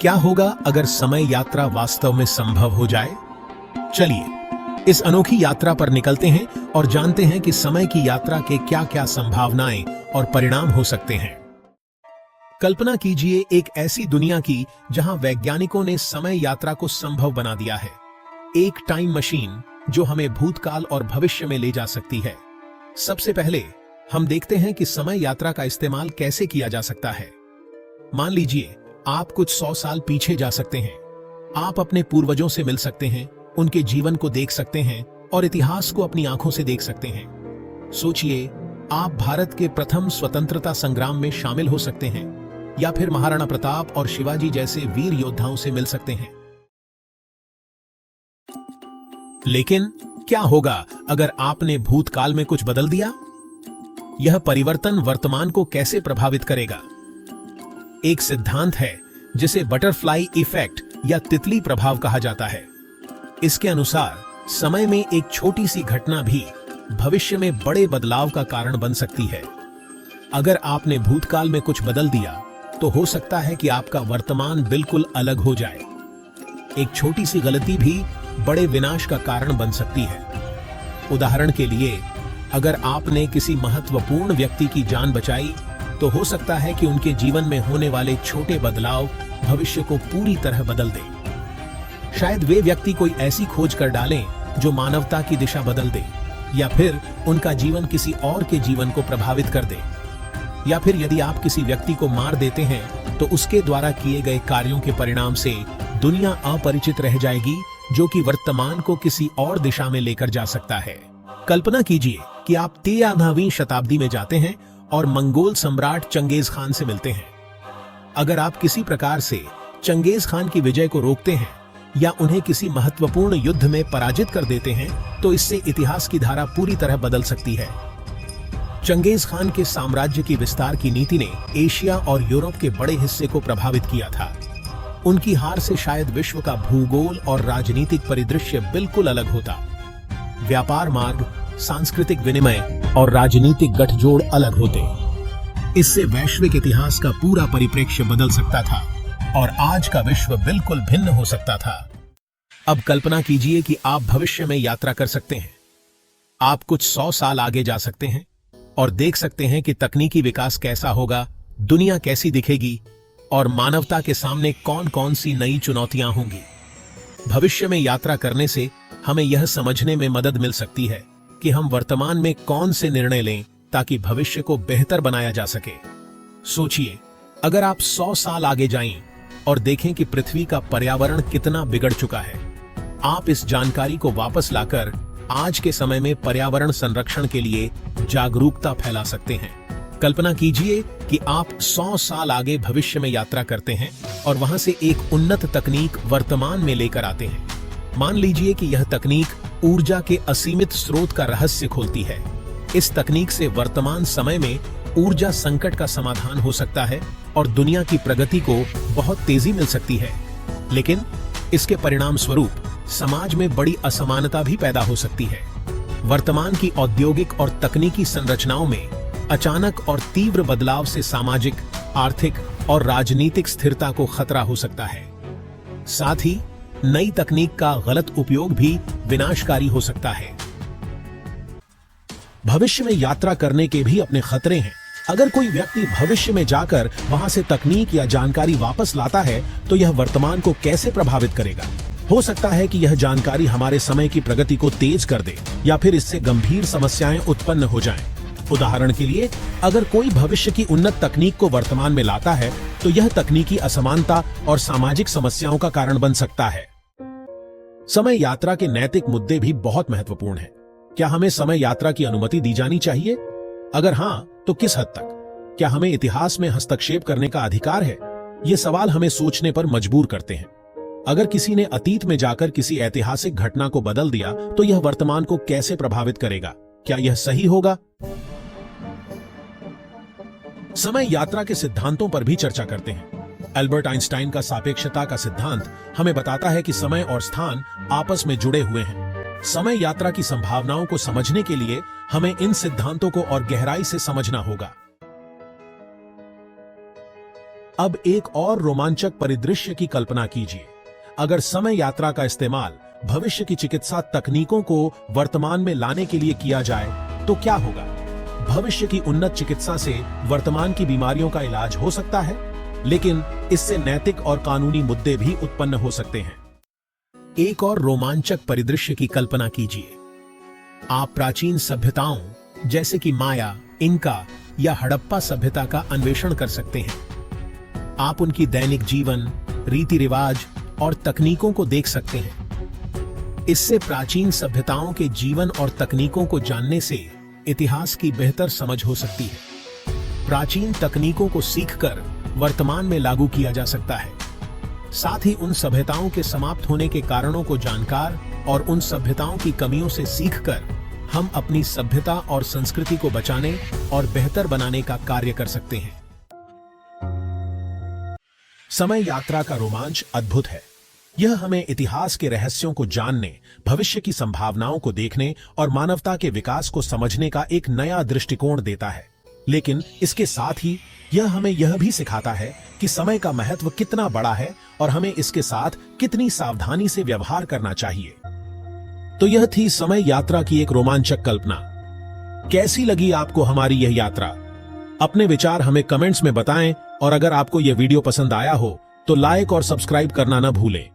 क्या होगा अगर समय यात्रा वास्तव में संभव हो जाए? चलिए इस अनोखी यात्रा पर निकलते हैं और जानते हैं कि समय की यात्रा के क्या-क्या संभावनाएं और परिणाम हो सकते हैं। कल्पना कीजिए एक ऐसी दुनिया की जहां वैज्ञानिकों ने समय यात्रा को संभव बना दिया है। एक टाइम मशीन जो हमें भूतकाल और भविष्य में ले जा सकती है। सबसे पहले हम देखते हैं कि समय यात्रा का इस्तेमाल कैसे किया जा सकता है। मान लीजिए आप कुछ 100 साल पीछे जा सकते हैं। आप अपने पूर्वजों से मिल सकते हैं, उनके जीवन को देख सकते हैं और इतिहास को अपनी आंखों से देख सकते हैं। सोचिए, आप भारत के प्रथम स्वतंत्रता संग्राम में शामिल हो सकते हैं या फिर महाराणा प्रताप और शिवाजी जैसे वीर योद्धाओं से मिल सकते हैं। लेकिन क्या होगा अगर आपने भूतकाल में कुछ बदल दिया? यह परिवर्तन वर्तमान को कैसे प्रभावित करेगा? एक सिद्धांत है जिसे बटरफ्लाई इफेक्ट या तितली प्रभाव कहा जाता है। इसके अनुसार समय में एक छोटी सी घटना भी भविष्य में बड़े बदलाव का कारण बन सकती है। अगर आपने भूतकाल में कुछ बदल दिया तो हो सकता है कि आपका वर्तमान बिल्कुल अलग हो जाए। एक छोटी सी गलती भी बड़े विनाश का कारण बन सकती है। उदाहरण के लिए, अगर आपने किसी महत्वपूर्ण व्यक्ति की जान बचाई तो हो सकता है कि उनके जीवन में होने वाले छोटे बदलाव भविष्य को पूरी तरह बदल दें। शायद वे व्यक्ति कोई ऐसी खोज कर डालें जो मानवता की दिशा बदल दे, या फिर उनका जीवन किसी और के जीवन को प्रभावित कर दे। या फिर यदि आप किसी व्यक्ति को मार देते हैं तो उसके द्वारा किए गए कार्यों के परिणाम से दुनिया अपरिचित रह जाएगी, जो कि वर्तमान को किसी और दिशा में लेकर जा सकता है। कल्पना कीजिए कि आप 13वीं शताब्दी में जाते हैं और मंगोल सम्राट चंगेज खान से मिलते हैं। अगर आप किसी प्रकार से चंगेज खान की विजय को रोकते हैं या उन्हें किसी महत्वपूर्ण युद्ध में पराजित कर देते हैं तो इससे इतिहास की धारा पूरी तरह बदल सकती है। चंगेज खान के साम्राज्य की विस्तार की नीति ने एशिया और यूरोप के बड़े हिस्से को प्रभावित किया था। उनकी हार से शायद विश्व का भूगोल और राजनीतिक परिदृश्य बिल्कुल अलग होता। व्यापार मार्ग, सांस्कृतिक विनिमय और राजनीतिक गठजोड़ अलग होते। इससे वैश्विक इतिहास का पूरा परिप्रेक्ष्य बदल सकता था और आज का विश्व बिल्कुल भिन्न हो सकता था। अब कल्पना कीजिए कि आप भविष्य में यात्रा कर सकते हैं। आप कुछ 100 साल आगे जा सकते हैं और देख सकते हैं कि तकनीकी विकास कैसा होगा, दुनिया कैसी दिखेगी और मानवता के सामने कौन कौन सी नई चुनौतियां होंगी। भविष्य में यात्रा करने से हमें यह समझने में मदद मिल सकती है कि हम वर्तमान में कौन से निर्णय लें ताकि भविष्य को बेहतर बनाया जा सके। सोचिए, अगर आप 100 साल आगे जाएं और देखें कि पृथ्वी का पर्यावरण कितना बिगड़ चुका है, आप इस जानकारी को वापस लाकर आज के समय में पर्यावरण संरक्षण के लिए जागरूकता फैला सकते हैं। कल्पना कीजिए कि आप 100 साल आगे भविष्य में यात्रा करते हैं और वहां से एक उन्नत तकनीक वर्तमान में लेकर आते हैं। मान लीजिए कि यह तकनीक ऊर्जा के असीमित स्रोत का रहस्य खोलती है। इस तकनीक से वर्तमान समय में ऊर्जा संकट का समाधान हो सकता है और दुनिया की प्रगति को बहुत तेजी मिल सकती है। लेकिन इसके परिणाम स्वरूप समाज में बड़ी असमानता भी पैदा हो सकती है। वर्तमान की औद्योगिक और तकनीकी संरचनाओं में अचानक और तीव्र बदलाव से सामाजिक, आर्थिक और राजनीतिक स्थिरता को खतरा हो सकता है। साथ ही नई तकनीक का गलत उपयोग भी विनाशकारी हो सकता है। भविष्य में यात्रा करने के भी अपने खतरे हैं। अगर कोई व्यक्ति भविष्य में जाकर वहां से तकनीक या जानकारी वापस लाता है तो यह वर्तमान को कैसे प्रभावित करेगा? हो सकता है कि यह जानकारी हमारे समय की प्रगति को तेज कर दे या फिर इससे गंभीर समस्याएं उत्पन्न हो जाएं। उदाहरण के लिए, अगर कोई भविष्य की उन्नत तकनीक को वर्तमान में लाता है तो यह तकनीकी असमानता और सामाजिक समस्याओं का कारण बन सकता है। समय यात्रा के नैतिक मुद्दे भी बहुत महत्वपूर्ण हैं। क्या हमें समय यात्रा की अनुमति दी जानी चाहिए? अगर हां, तो किस हद तक? क्या हमें इतिहास में हस्तक्षेप करने का अधिकार है? ये सवाल हमें सोचने पर मजबूर करते हैं। अगर किसी ने अतीत में जाकर किसी ऐतिहासिक घटना को बदल दिया तो यह वर्तमान को कैसे प्रभावित करेगा? क्या यह सही होगा? समय यात्रा के सिद्धांतों पर भी चर्चा करते हैं। एल्बर्ट आइंस्टाइन का सापेक्षता का सिद्धांत हमें बताता है कि समय और स्थान आपस में जुड़े हुए हैं। समय यात्रा की संभावनाओं को समझने के लिए हमें इन सिद्धांतों को और गहराई से समझना होगा। अब एक और रोमांचक परिदृश्य की कल्पना कीजिए। अगर समय यात्रा का इस्तेमाल भविष्य की चिकित्सा तकनीकों को वर्तमान में लाने के लिए किया जाए तो क्या होगा? भविष्य की उन्नत चिकित्सा से वर्तमान की बीमारियों का इलाज हो सकता है, लेकिन इससे नैतिक और कानूनी मुद्दे भी उत्पन्न हो सकते हैं। एक और रोमांचक परिदृश्य की कल्पना कीजिए। आप प्राचीन सभ्यताओं जैसे कि माया, इनका या हड़प्पा सभ्यता का अन्वेषण कर सकते हैं। आप उनकी दैनिक जीवन, रीति रिवाज और तकनीकों को देख सकते हैं। इससे प्राचीन सभ्यताओं के जीवन और तकनीकों को जानने से इतिहास की बेहतर समझ हो सकती है। प्राचीन तकनीकों को सीखकर वर्तमान में लागू किया जा सकता है। साथ ही उन सभ्यताओं के समाप्त होने के कारणों को जानकर और उन सभ्यताओं की कमियों से सीखकर हम अपनी सभ्यता और संस्कृति को बचाने और बेहतर बनाने का कार्य कर सकते हैं। समय यात्रा का रोमांच अद्भुत है। यह हमें इतिहास के रहस्यों को जानने, भविष्य की संभावनाओं को देखने और मानवता के विकास को समझने का एक नया दृष्टिकोण देता है। लेकिन इसके साथ ही यह हमें यह भी सिखाता है कि समय का महत्व कितना बड़ा है और हमें इसके साथ कितनी सावधानी से व्यवहार करना चाहिए। तो यह थी समय यात्रा की एक रोमांचक कल्पना। कैसी लगी आपको हमारी यह यात्रा? अपने विचार हमें कमेंट्स में बताएं और अगर आपको यह वीडियो पसंद आया हो तो लाइक और सब्सक्राइब करना न भूलें।